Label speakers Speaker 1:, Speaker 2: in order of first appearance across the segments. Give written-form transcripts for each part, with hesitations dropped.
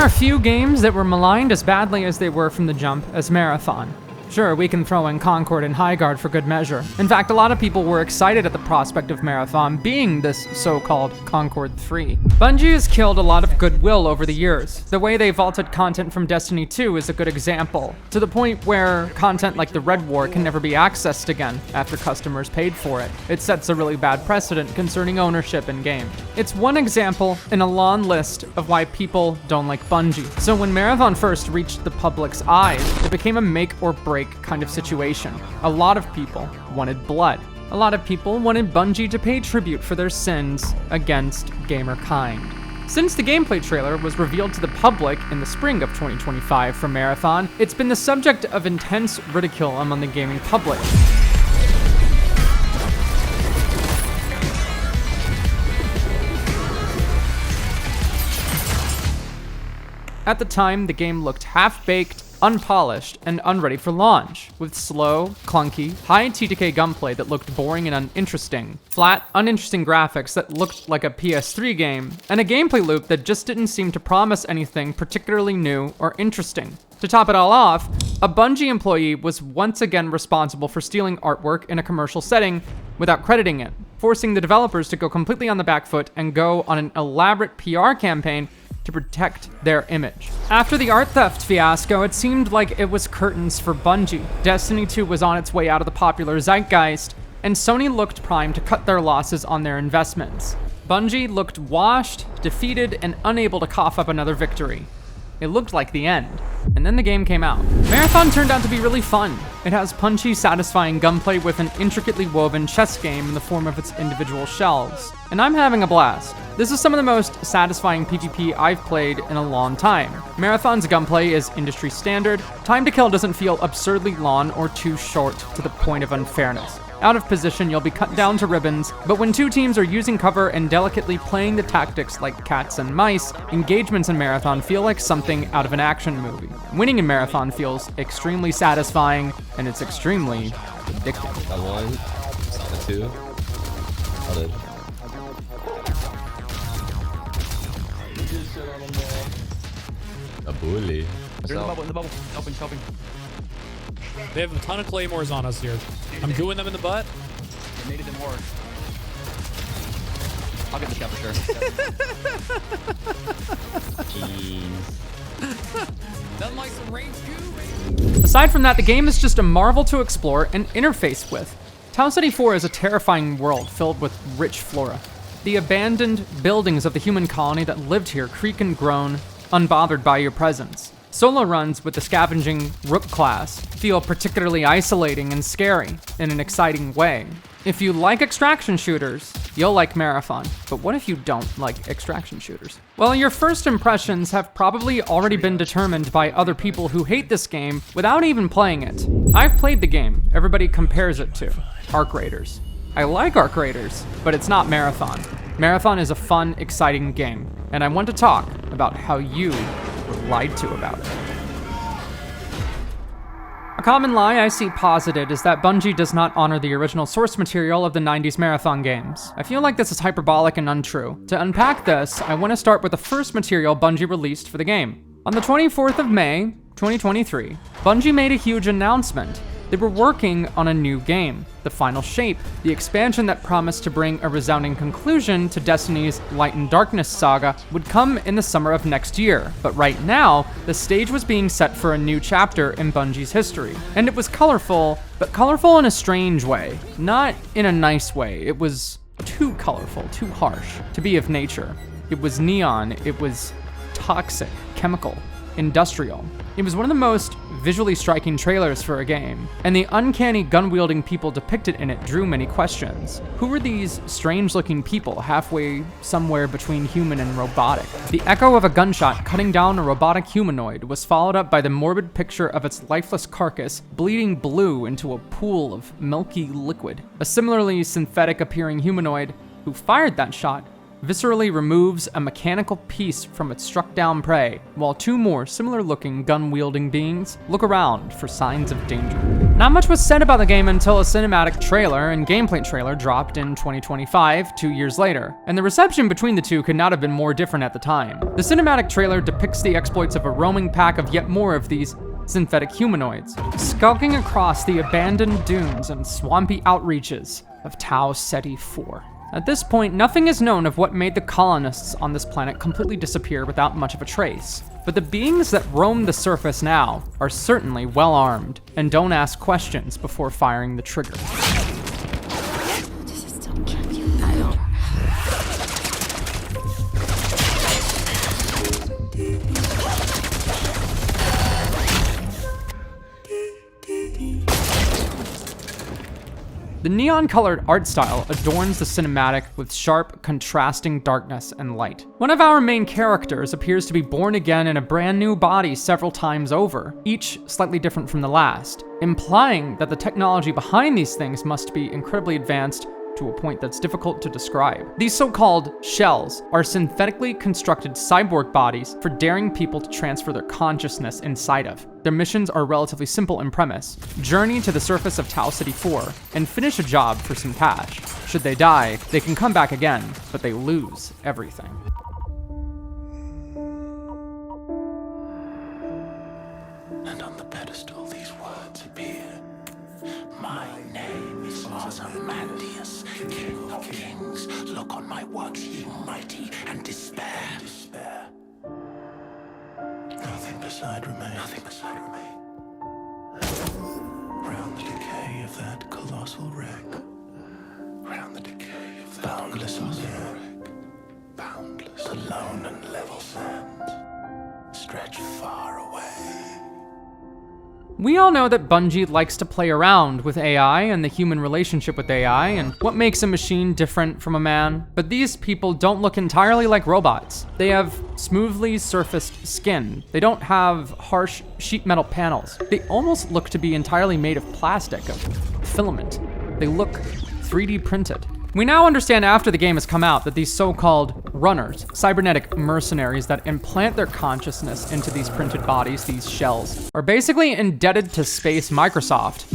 Speaker 1: are few games that were maligned as badly as they were from the jump as Marathon. Sure, we can throw in Concord and Highguard for good measure. In fact, a lot of people were excited at the prospect of Marathon being this so-called Concord 3. Bungie has killed a lot of goodwill over the years. The way they vaulted content from Destiny 2 is a good example, to the point where content like the Red War can never be accessed again after customers paid for it. It sets a really bad precedent concerning ownership in-game. It's one example in a long list of why people don't like Bungie. So when Marathon first reached the public's eyes, it became a make or break kind of situation. A lot of people wanted blood. A lot of people wanted Bungie to pay tribute for their sins against gamerkind. Since the gameplay trailer was revealed to the public in the spring of 2025 for Marathon, it's been the subject of intense ridicule among the gaming public. At the time, the game looked half-baked, unpolished, and unready for launch, with slow, clunky, high TTK gunplay that looked boring and uninteresting, flat, uninteresting graphics that looked like a PS3 game, and a gameplay loop that just didn't seem to promise anything particularly new or interesting. To top it all off, a Bungie employee was once again responsible for stealing artwork in a commercial setting without crediting it, forcing the developers to go completely on the back foot and go on an elaborate PR campaign to protect their image. After the art theft fiasco, it seemed like it was curtains for Bungie. Destiny 2 was on its way out of the popular zeitgeist, and Sony looked primed to cut their losses on their investments. Bungie looked washed, defeated, and unable to cough up another victory. It looked like the end. And then the game came out. Marathon turned out to be really fun. It has punchy, satisfying gunplay with an intricately woven chess game in the form of its individual shells. And I'm having a blast. This is some of the most satisfying PvP I've played in a long time. Marathon's gunplay is industry standard. Time to kill doesn't feel absurdly long or too short to the point of unfairness. Out of position, you'll be cut down to ribbons, but when two teams are using cover and delicately playing the tactics like cats and mice, engagements in Marathon feel like something out of an action movie. Winning in Marathon feels extremely satisfying, and it's extremely addicting.
Speaker 2: Got one, saw the two, solid. A bully.
Speaker 3: They're in the bubble, helping.
Speaker 4: They have a ton of claymores on us here. I'm doing them in the butt.
Speaker 3: They made it them hard. I'll get the shot for sure. Done like some range too.
Speaker 1: Aside from that, the game is just a marvel to explore and interface with. Town City 4 is a terrifying world filled with rich flora. The abandoned buildings of the human colony that lived here creak and groan, unbothered by your presence. Solo runs with the scavenging Rook class feel particularly isolating and scary in an exciting way. If you like extraction shooters, you'll like Marathon. But what if you don't like extraction shooters? Well, your first impressions have probably already been determined by other people who hate this game without even playing it. I've played the game everybody compares it to, Arc Raiders. I like Arc Raiders, but it's not Marathon. Marathon is a fun, exciting game, and I want to talk about how you were lied to about it. A common lie I see posited is that Bungie does not honor the original source material of the 90s Marathon games. I feel like this is hyperbolic and untrue. To unpack this, I want to start with the first material Bungie released for the game. On the 24th of May, 2023, Bungie made a huge announcement. They were working on a new game, The Final Shape, the expansion that promised to bring a resounding conclusion to Destiny's Light and Darkness saga would come in the summer of next year. But right now, the stage was being set for a new chapter in Bungie's history. And it was colorful, but colorful in a strange way. Not in a nice way. It was too colorful, too harsh to be of nature. It was neon, it was toxic, chemical, industrial. It was one of the most visually striking trailers for a game, and the uncanny gun-wielding people depicted in it drew many questions. Who were these strange-looking people halfway somewhere between human and robotic? The echo of a gunshot cutting down a robotic humanoid was followed up by the morbid picture of its lifeless carcass bleeding blue into a pool of milky liquid. A similarly synthetic-appearing humanoid who fired that shot viscerally removes a mechanical piece from its struck down prey, while two more similar-looking gun-wielding beings look around for signs of danger. Not much was said about the game until a cinematic trailer and gameplay trailer dropped in 2025, 2 years later, and the reception between the two could not have been more different at the time. The cinematic trailer depicts the exploits of a roaming pack of yet more of these synthetic humanoids, skulking across the abandoned dunes and swampy outreaches of Tau Ceti 4. At this point, nothing is known of what made the colonists on this planet completely disappear without much of a trace. But the beings that roam the surface now are certainly well armed and don't ask questions before firing the trigger. The neon-colored art style adorns the cinematic with sharp, contrasting darkness and light. One of our main characters appears to be born again in a brand new body several times over, each slightly different from the last, implying that the technology behind these things must be incredibly advanced to a point that's difficult to describe. These so-called shells are synthetically constructed cyborg bodies for daring people to transfer their consciousness inside of. Their missions are relatively simple in premise: journey to the surface of Tau Ceti 4 and finish a job for some cash. Should they die, they can come back again, but they lose everything.
Speaker 5: And on the pedestal these words appear. My name is Ozymandias, King of Kings. Look on my works, ye mighty, and despair. Nothing beside remain. Nothing beside remain. Round the decay of that colossal wreck. Round the decay of that boundless wreck. Boundless, alone and level sands stretch far away.
Speaker 1: We all know that Bungie likes to play around with AI and the human relationship with AI and what makes a machine different from a man, but these people don't look entirely like robots. They have smoothly surfaced skin. They don't have harsh sheet metal panels. They almost look to be entirely made of plastic, of filament. They look 3D printed. We now understand after the game has come out that these so-called runners, cybernetic mercenaries that implant their consciousness into these printed bodies, these shells, are basically indebted to Space Microsoft.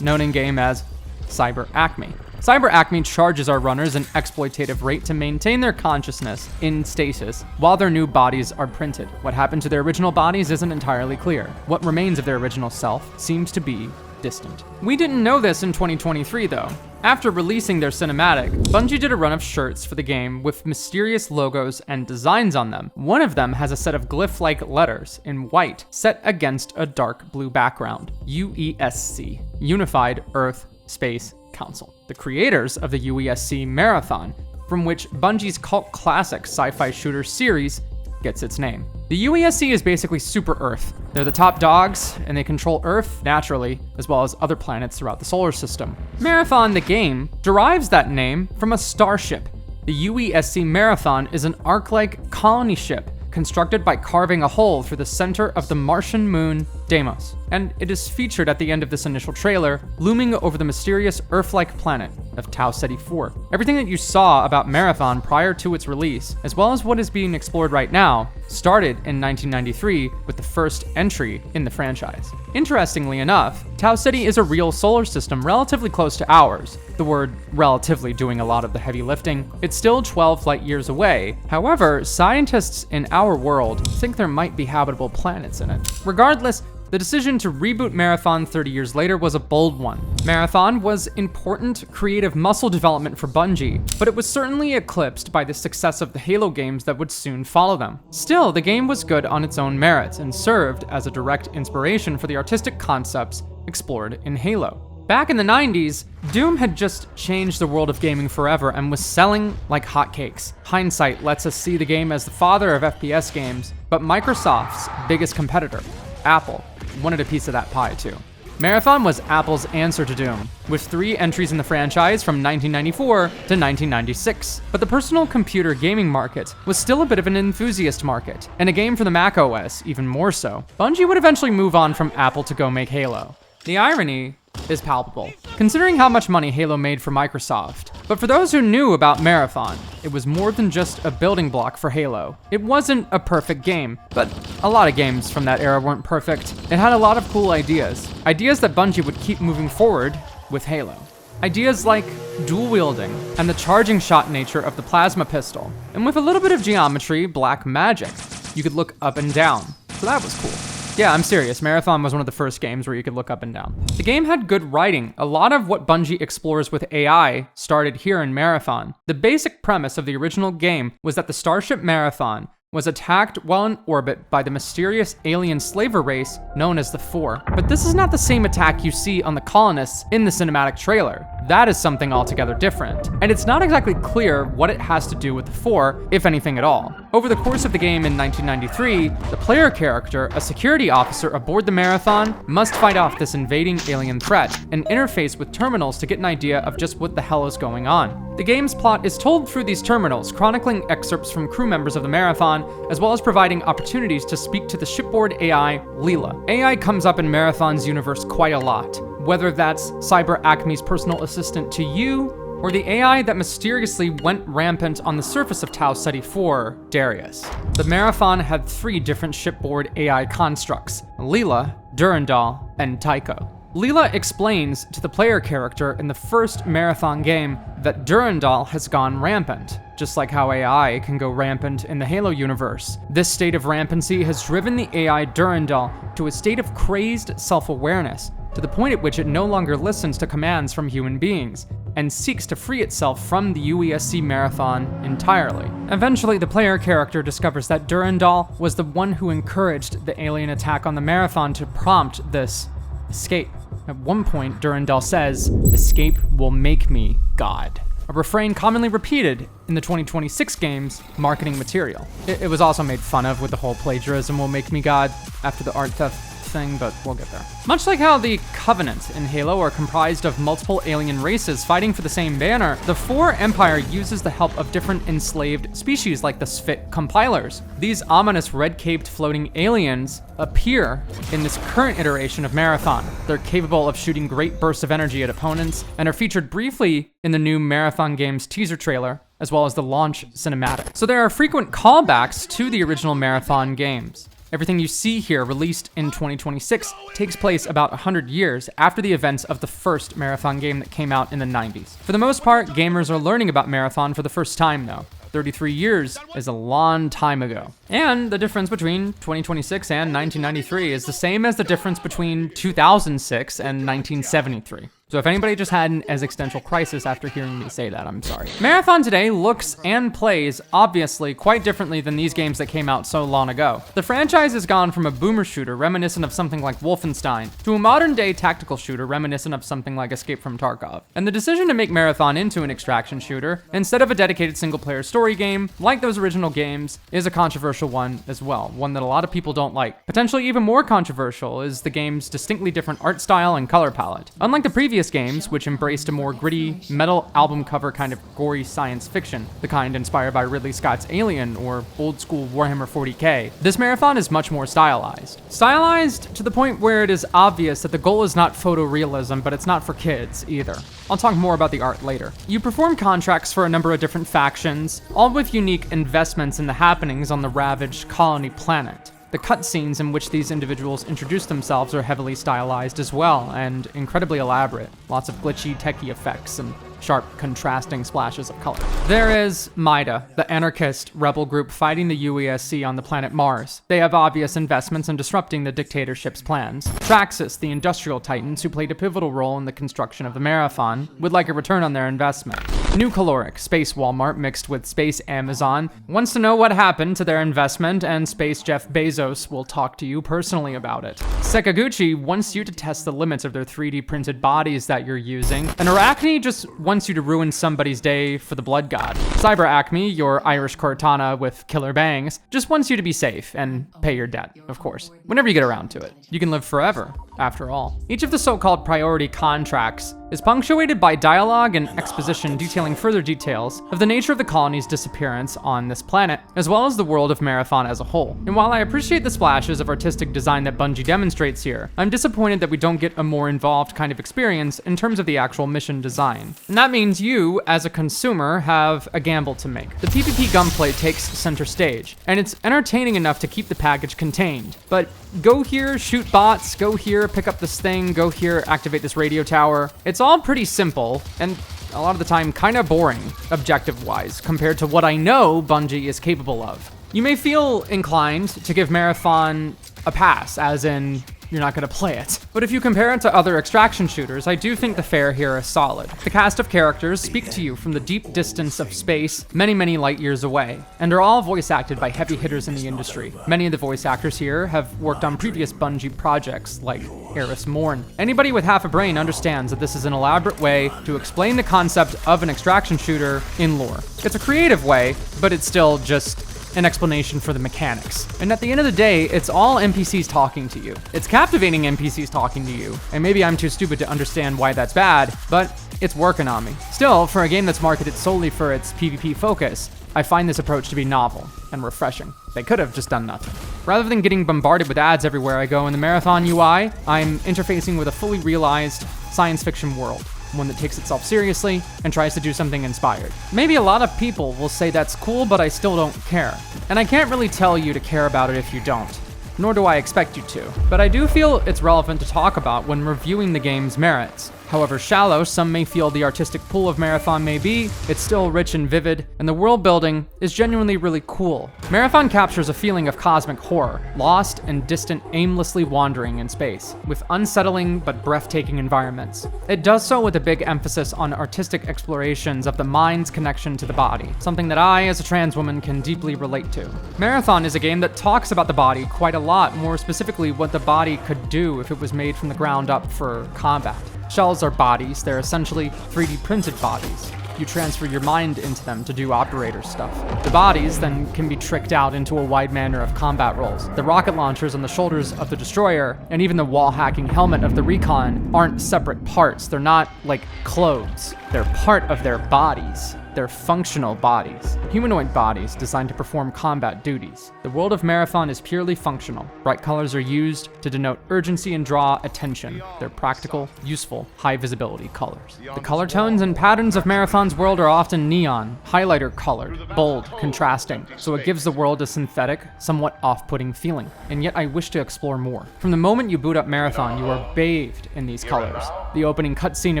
Speaker 1: Known in-game as Cyber Acme. Cyber Acme charges our runners an exploitative rate to maintain their consciousness in stasis while their new bodies are printed. What happened to their original bodies isn't entirely clear. What remains of their original self seems to be distant. We didn't know this in 2023 though. After releasing their cinematic, Bungie did a run of shirts for the game with mysterious logos and designs on them. One of them has a set of glyph-like letters in white set against a dark blue background. UESC, Unified Earth Space Council. The creators of the UESC Marathon, from which Bungie's cult classic sci-fi shooter series gets its name. The UESC is basically Super Earth. They're the top dogs, and they control Earth, naturally, as well as other planets throughout the solar system. Marathon, the game, derives that name from a starship. The UESC Marathon is an Ark-like colony ship constructed by carving a hole through the center of the Martian moon Deimos, and it is featured at the end of this initial trailer, looming over the mysterious Earth-like planet of Tau Ceti 4. Everything that you saw about Marathon prior to its release, as well as what is being explored right now, started in 1993 with the first entry in the franchise. Interestingly enough, Tau Ceti is a real solar system relatively close to ours, the word relatively doing a lot of the heavy lifting. It's still 12 light years away. However, scientists in our world think there might be habitable planets in it. Regardless, the decision to reboot Marathon 30 years later was a bold one. Marathon was important creative muscle development for Bungie, but it was certainly eclipsed by the success of the Halo games that would soon follow them. Still, the game was good on its own merits and served as a direct inspiration for the artistic concepts explored in Halo. Back in the 90s, Doom had just changed the world of gaming forever and was selling like hotcakes. Hindsight lets us see the game as the father of FPS games, but Microsoft's biggest competitor, Apple, wanted a piece of that pie too. Marathon was Apple's answer to Doom, with 3 entries in the franchise from 1994 to 1996. But the personal computer gaming market was still a bit of an enthusiast market, and a game for the Mac OS even more so. Bungie would eventually move on from Apple to go make Halo. The irony is palpable, considering how much money Halo made for Microsoft. But for those who knew about Marathon, it was more than just a building block for Halo. It wasn't a perfect game, but a lot of games from that era weren't perfect. It had a lot of cool ideas that Bungie would keep moving forward with Halo. Ideas like dual wielding and the charging shot nature of the plasma pistol. And with a little bit of geometry, black magic, you could look up and down. So that was cool. Yeah, I'm serious. Marathon was one of the first games where you could look up and down. The game had good writing. A lot of what Bungie explores with AI started here in Marathon. The basic premise of the original game was that the starship Marathon was attacked while in orbit by the mysterious alien slaver race known as the Four. But this is not the same attack you see on the colonists in the cinematic trailer. That is something altogether different. And it's not exactly clear what it has to do with the Four, if anything at all. Over the course of the game in 1993, the player character, a security officer aboard the Marathon, must fight off this invading alien threat and interface with terminals to get an idea of just what the hell is going on. The game's plot is told through these terminals, chronicling excerpts from crew members of the Marathon, as well as providing opportunities to speak to the shipboard AI, Leela. AI comes up in Marathon's universe quite a lot, whether that's Cyber Acme's personal assistant to you, or the AI that mysteriously went rampant on the surface of Tau Ceti 4, Darius. The Marathon had 3 different shipboard AI constructs: Leela, Durandal, and Tycho. Leela explains to the player character in the first Marathon game that Durandal has gone rampant, just like how AI can go rampant in the Halo universe. This state of rampancy has driven the AI Durandal to a state of crazed self-awareness, to the point at which it no longer listens to commands from human beings, and seeks to free itself from the UESC Marathon entirely. Eventually, the player character discovers that Durandal was the one who encouraged the alien attack on the Marathon to prompt this escape. At one point, Durandal says, "Escape will make me God," a refrain commonly repeated in the 2026 game's marketing material. It was also made fun of with the whole plagiarism will make me God after the art theft thing, but we'll get there. Much like how the Covenant in Halo are comprised of multiple alien races fighting for the same banner, the Four Empire uses the help of different enslaved species like the Sphit compilers. These ominous red-caped floating aliens appear in this current iteration of Marathon. They're capable of shooting great bursts of energy at opponents and are featured briefly in the new Marathon game's teaser trailer, as well as the launch cinematic. So there are frequent callbacks to the original Marathon games. Everything you see here, released in 2026, takes place about 100 years after the events of the first Marathon game that came out in the 90s. For the most part, gamers are learning about Marathon for the first time, though. 33 years is a long time ago. And the difference between 2026 and 1993 is the same as the difference between 2006 and 1973. So if anybody just had an existential crisis after hearing me say that, I'm sorry. Marathon today looks and plays, obviously, quite differently than these games that came out so long ago. The franchise has gone from a boomer shooter reminiscent of something like Wolfenstein to a modern-day tactical shooter reminiscent of something like Escape from Tarkov. And the decision to make Marathon into an extraction shooter, instead of a dedicated single-player story game, like those original games, is a controversial one as well, one that a lot of people don't like. Potentially even more controversial is the game's distinctly different art style and color palette. Unlike the previous games, which embraced a more gritty, metal album cover kind of gory science fiction, the kind inspired by Ridley Scott's Alien or old-school Warhammer 40k, this Marathon is much more stylized. Stylized to the point where it is obvious that the goal is not photorealism, but it's not for kids either. I'll talk more about the art later. You perform contracts for a number of different factions, all with unique investments in the happenings on the ravaged colony planet. The cutscenes in which these individuals introduce themselves are heavily stylized as well, and incredibly elaborate. Lots of glitchy, techie effects and sharp, contrasting splashes of color. There is Maida, the anarchist rebel group fighting the UESC on the planet Mars. They have obvious investments in disrupting the dictatorship's plans. Traxxas, the industrial titans who played a pivotal role in the construction of the Marathon, would like a return on their investment. New Caloric, Space Walmart mixed with Space Amazon, wants to know what happened to their investment, and Space Jeff Bezos will talk to you personally about it. Sekaguchi wants you to test the limits of their 3D printed bodies that you're using, and Arachne just wants you to ruin somebody's day for the Blood God. Cyber Acme, your Irish Cortana with killer bangs, just wants you to be safe and pay your debt, of course, whenever you get around to it. You can live forever, after all. Each of the so-called priority contracts is punctuated by dialogue and exposition detailing further details of the nature of the colony's disappearance on this planet, as well as the world of Marathon as a whole. And while I appreciate the splashes of artistic design that Bungie demonstrates here, I'm disappointed that we don't get a more involved kind of experience in terms of the actual mission design. And that means you, as a consumer, have a gamble to make. The PvP gunplay takes center stage, and it's entertaining enough to keep the package contained. But go here, shoot bots, go here, pick up this thing, go here, activate this radio tower. It's all pretty simple, and a lot of the time kind of boring, objective-wise, compared to what I know Bungie is capable of. You may feel inclined to give Marathon a pass, as in, you're not gonna play it. But if you compare it to other extraction shooters, I do think the fare here is solid. The cast of characters speak to you from the deep distance of space, many, many light years away, and are all voice acted by heavy hitters in the industry. Many of the voice actors here have worked on previous Bungie projects, like Eris Morn. Anybody with half a brain understands that this is an elaborate way to explain the concept of an extraction shooter in lore. It's a creative way, but it's still just an explanation for the mechanics. And at the end of the day, it's all NPCs talking to you. It's captivating NPCs talking to you, and maybe I'm too stupid to understand why that's bad, but it's working on me. Still, for a game that's marketed solely for its PvP focus, I find this approach to be novel and refreshing. They could have just done nothing. Rather than getting bombarded with ads everywhere I go in the Marathon UI, I'm interfacing with a fully realized science fiction world. One that takes itself seriously and tries to do something inspired. Maybe a lot of people will say that's cool, but I still don't care. And I can't really tell you to care about it if you don't, nor do I expect you to. But I do feel it's relevant to talk about when reviewing the game's merits. However shallow some may feel the artistic pool of Marathon may be, it's still rich and vivid, and the world building is genuinely really cool. Marathon captures a feeling of cosmic horror, lost and distant, aimlessly wandering in space, with unsettling but breathtaking environments. It does so with a big emphasis on artistic explorations of the mind's connection to the body, something that I, as a trans woman, can deeply relate to. Marathon is a game that talks about the body quite a lot, more specifically what the body could do if it was made from the ground up for combat. Shells are bodies, they're essentially 3D printed bodies. You transfer your mind into them to do operator stuff. The bodies then can be tricked out into a wide manner of combat roles. The rocket launchers on the shoulders of the destroyer, and even the wall-hacking helmet of the recon, aren't separate parts. They're not like clothes. They're part of their bodies. They're functional bodies, humanoid bodies designed to perform combat duties. The world of Marathon is purely functional. Bright colors are used to denote urgency and draw attention. They're practical, useful, high visibility colors. The color tones and patterns of Marathon's world are often neon, highlighter colored, bold, contrasting, so it gives the world a synthetic, somewhat off-putting feeling. And yet I wish to explore more. From the moment you boot up Marathon, you are bathed in these colors. The opening cutscene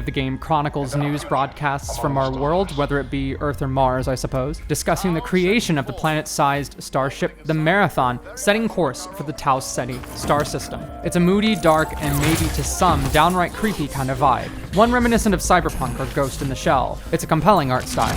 Speaker 1: of the game chronicles news broadcasts from our world, whether it be Earth or Mars, I suppose, discussing the creation of the planet-sized starship, the Marathon, setting course for the Tau Ceti star system. It's a moody, dark, and maybe to some, downright creepy kind of vibe. One reminiscent of Cyberpunk or Ghost in the Shell. It's a compelling art style.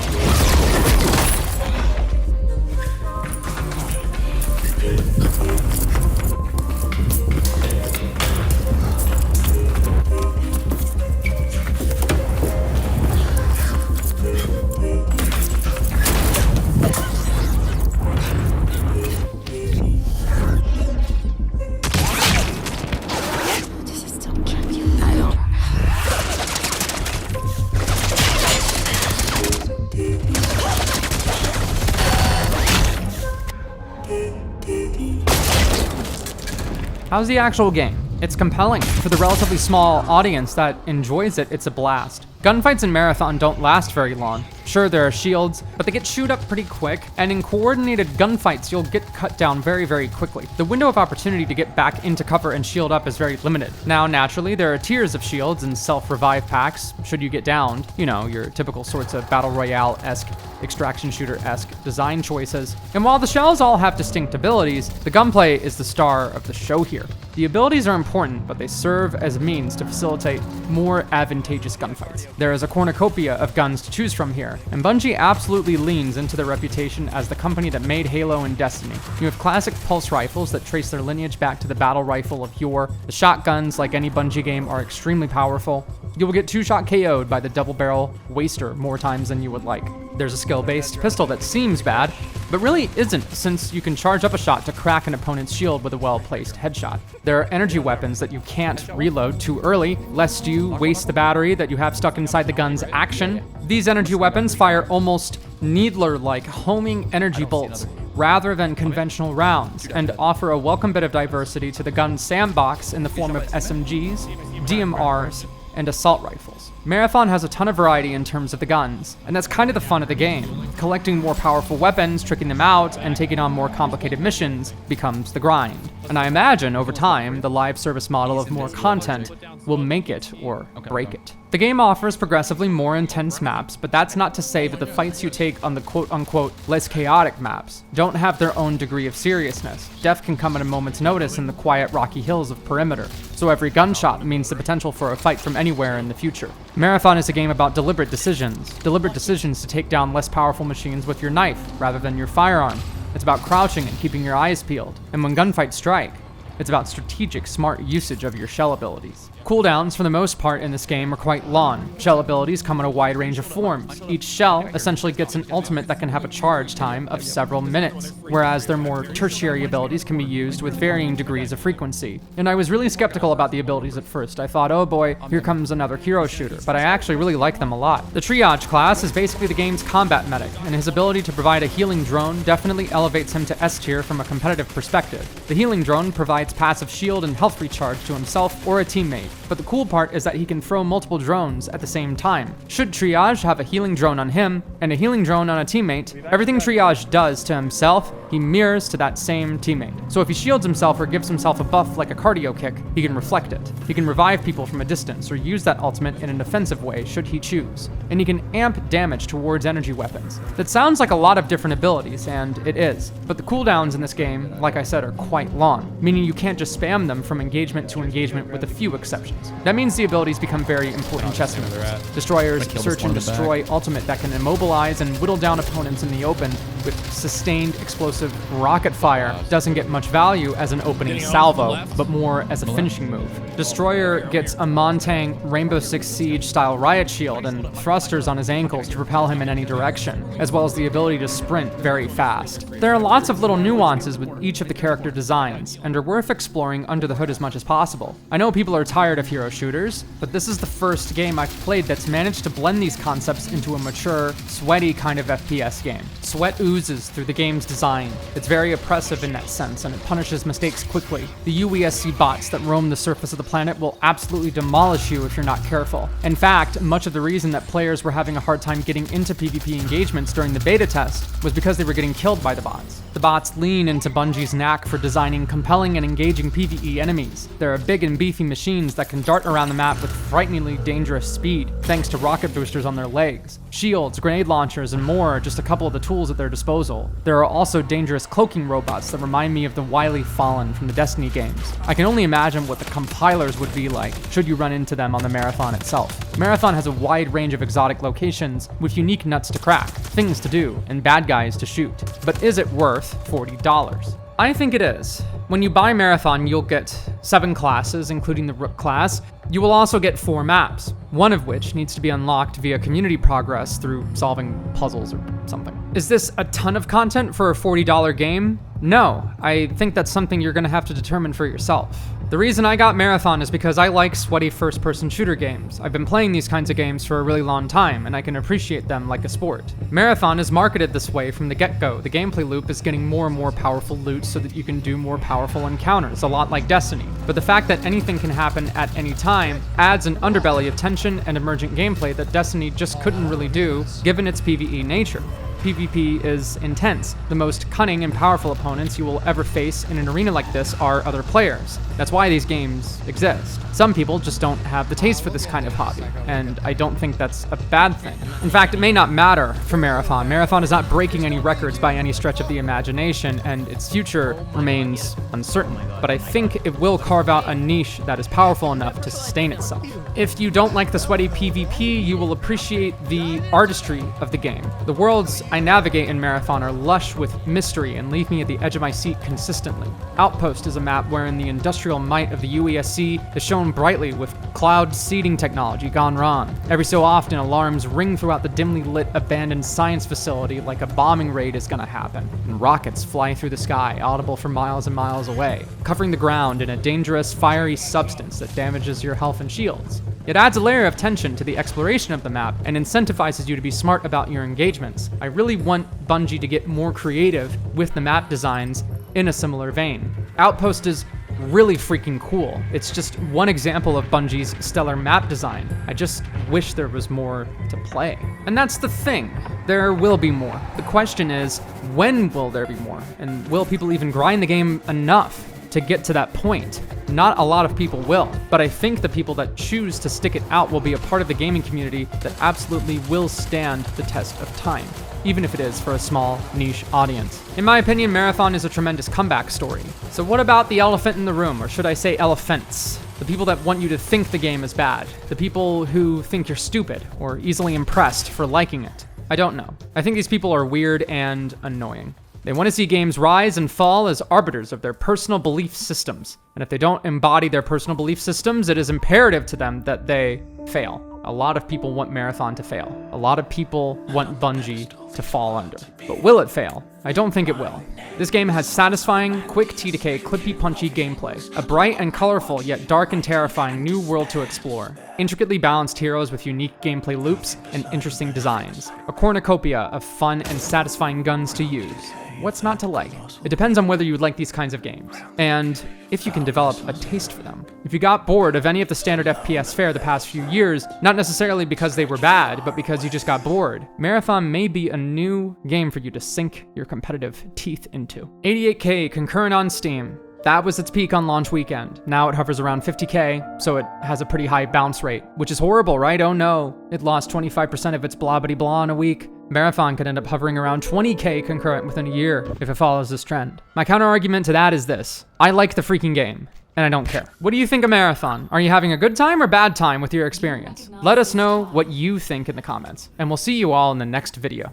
Speaker 1: How's the actual game? It's compelling. For the relatively small audience that enjoys it, it's a blast. Gunfights in Marathon don't last very long. Sure, there are shields, but they get chewed up pretty quick, and in coordinated gunfights, you'll get cut down very, very quickly. The window of opportunity to get back into cover and shield up is very limited. Now, naturally, there are tiers of shields and self-revive packs, should you get downed. You know, your typical sorts of Battle Royale-esque, extraction shooter-esque design choices. And while the shells all have distinct abilities, the gunplay is the star of the show here. The abilities are important, but they serve as means to facilitate more advantageous gunfights. There is a cornucopia of guns to choose from here, and Bungie absolutely leans into their reputation as the company that made Halo and Destiny. You have classic pulse rifles that trace their lineage back to the battle rifle of yore. The shotguns, like any Bungie game, are extremely powerful. You will get 2-shot KO'd by the double barrel waster more times than you would like. There's a skill-based pistol that seems bad, but really isn't, since you can charge up a shot to crack an opponent's shield with a well-placed headshot. There are energy weapons that you can't reload too early, lest you waste the battery that you have stuck inside the gun's action. These energy weapons fire almost needler-like homing energy bolts rather than conventional rounds, and offer a welcome bit of diversity to the gun's sandbox in the form of SMGs, DMRs, and assault rifles. Marathon has a ton of variety in terms of the guns, and that's kind of the fun of the game. Collecting more powerful weapons, tricking them out, and taking on more complicated missions becomes the grind. And I imagine, over time, the live service model of more content will make it or break it. The game offers progressively more intense maps, but that's not to say that the fights you take on the quote-unquote less chaotic maps don't have their own degree of seriousness. Death can come at a moment's notice in the quiet rocky hills of Perimeter, so every gunshot means the potential for a fight from anywhere in the future. Marathon is a game about deliberate decisions to take down less powerful machines with your knife rather than your firearm. It's about crouching and keeping your eyes peeled, and when gunfights strike, it's about strategic, smart usage of your shell abilities. Cooldowns, for the most part in this game, are quite long. Shell abilities come in a wide range of forms. Each shell essentially gets an ultimate that can have a charge time of several minutes, whereas their more tertiary abilities can be used with varying degrees of frequency. And I was really skeptical about the abilities at first. I thought, oh boy, here comes another hero shooter, but I actually really like them a lot. The Triage class is basically the game's combat medic, and his ability to provide a healing drone definitely elevates him to S tier from a competitive perspective. The healing drone provides passive shield and health recharge to himself or a teammate. But the cool part is that he can throw multiple drones at the same time. Should Triage have a healing drone on him and a healing drone on a teammate, everything Triage does to himself, he mirrors to that same teammate. So if he shields himself or gives himself a buff like a cardio kick, he can reflect it. He can revive people from a distance or use that ultimate in an offensive way should he choose. And he can amp damage towards energy weapons. That sounds like a lot of different abilities, and it is. But the cooldowns in this game, like I said, are quite long, meaning you can't just spam them from engagement to engagement with a few exceptions. That means the abilities become very important chess moves. Destroyer's Search and Destroy ultimate that can immobilize and whittle down opponents in the open with sustained explosive rocket fire doesn't get much value as an opening salvo, but more as a finishing move. Destroyer gets a Montang Rainbow Six Siege style riot shield and thrusters on his ankles to propel him in any direction, as well as the ability to sprint very fast. There are lots of little nuances with each of the character designs, and are worth exploring under the hood as much as possible. I know people are tired of hero shooters, but this is the first game I've played that's managed to blend these concepts into a mature, sweaty kind of FPS game. Sweat oozes through the game's design. It's very oppressive in that sense, and it punishes mistakes quickly. The UESC bots that roam the surface of the planet will absolutely demolish you if you're not careful. In fact, much of the reason that players were having a hard time getting into PvP engagements during the beta test was because they were getting killed by the bots. The bots lean into Bungie's knack for designing compelling and engaging PvE enemies. There are big and beefy machines that can dart around the map with frighteningly dangerous speed, thanks to rocket boosters on their legs. Shields, grenade launchers, and more are just a couple of the tools at their disposal. There are also dangerous cloaking robots that remind me of the wily Fallen from the Destiny games. I can only imagine what the compilers would be like should you run into them on the Marathon itself. Marathon has a wide range of exotic locations with unique nuts to crack, things to do, and bad guys to shoot. But is it worth $40? I think it is. When you buy Marathon, you'll get 7 classes, including the Rook class. You will also get 4 maps, one of which needs to be unlocked via community progress through solving puzzles or something. Is this a ton of content for a $40 game? No, I think that's something you're gonna have to determine for yourself. The reason I got Marathon is because I like sweaty first-person shooter games. I've been playing these kinds of games for a really long time, and I can appreciate them like a sport. Marathon is marketed this way from the get-go. The gameplay loop is getting more and more powerful loot so that you can do more powerful encounters, a lot like Destiny. But the fact that anything can happen at any time adds an underbelly of tension and emergent gameplay that Destiny just couldn't really do, given its PvE nature. PvP is intense. The most cunning and powerful opponents you will ever face in an arena like this are other players. That's why these games exist. Some people just don't have the taste for this kind of hobby, and I don't think that's a bad thing. In fact, it may not matter for Marathon. Marathon is not breaking any records by any stretch of the imagination, and its future remains uncertain. But I think it will carve out a niche that is powerful enough to sustain itself. If you don't like the sweaty PvP, you will appreciate the artistry of the game. The worlds I navigate in Marathon are lush with mystery and leave me at the edge of my seat consistently. Outpost is a map wherein the industrial might of the UESC is shown brightly with cloud seeding technology gone wrong. Every so often, alarms ring throughout the dimly lit abandoned science facility like a bombing raid is gonna happen, and rockets fly through the sky, audible for miles and miles away, covering the ground in a dangerous, fiery substance that damages your health and shields. It adds a layer of tension to the exploration of the map and incentivizes you to be smart about your engagements. I really want Bungie to get more creative with the map designs in a similar vein. Outpost is really freaking cool. It's just one example of Bungie's stellar map design. I just wish there was more to play. And that's the thing. There will be more. The question is, when will there be more? And will people even grind the game enough to get to that point? Not a lot of people will, but I think the people that choose to stick it out will be a part of the gaming community that absolutely will stand the test of time, even if it is for a small, niche audience. In my opinion, Marathon is a tremendous comeback story. So what about the elephant in the room, or should I say elephants? The people that want you to think the game is bad. The people who think you're stupid, or easily impressed for liking it. I don't know. I think these people are weird and annoying. They want to see games rise and fall as arbiters of their personal belief systems. And if they don't embody their personal belief systems, it is imperative to them that they fail. A lot of people want Marathon to fail. A lot of people want Bungie to fall under. But will it fail? I don't think it will. This game has satisfying, quick TDK, clippy punchy gameplay, a bright and colorful yet dark and terrifying new world to explore, intricately balanced heroes with unique gameplay loops and interesting designs, a cornucopia of fun and satisfying guns to use. What's not to like? It depends on whether you like these kinds of games, and if you can develop a taste for them. If you got bored of any of the standard FPS fare the past few years, not necessarily because they were bad, but because you just got bored, Marathon may be a new game for you to sink your competitive teeth into. 88K concurrent on Steam. That was its peak on launch weekend. Now it hovers around 50K, so it has a pretty high bounce rate, which is horrible, right? Oh no, it lost 25% of its blah-bitty-blah in a week. Marathon could end up hovering around 20K concurrent within a year if it follows this trend. My counter-argument to that is this. I like the freaking game, and I don't care. What do you think of Marathon? Are you having a good time or bad time with your experience? Let us know what you think in the comments, and we'll see you all in the next video.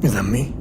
Speaker 5: Is that me?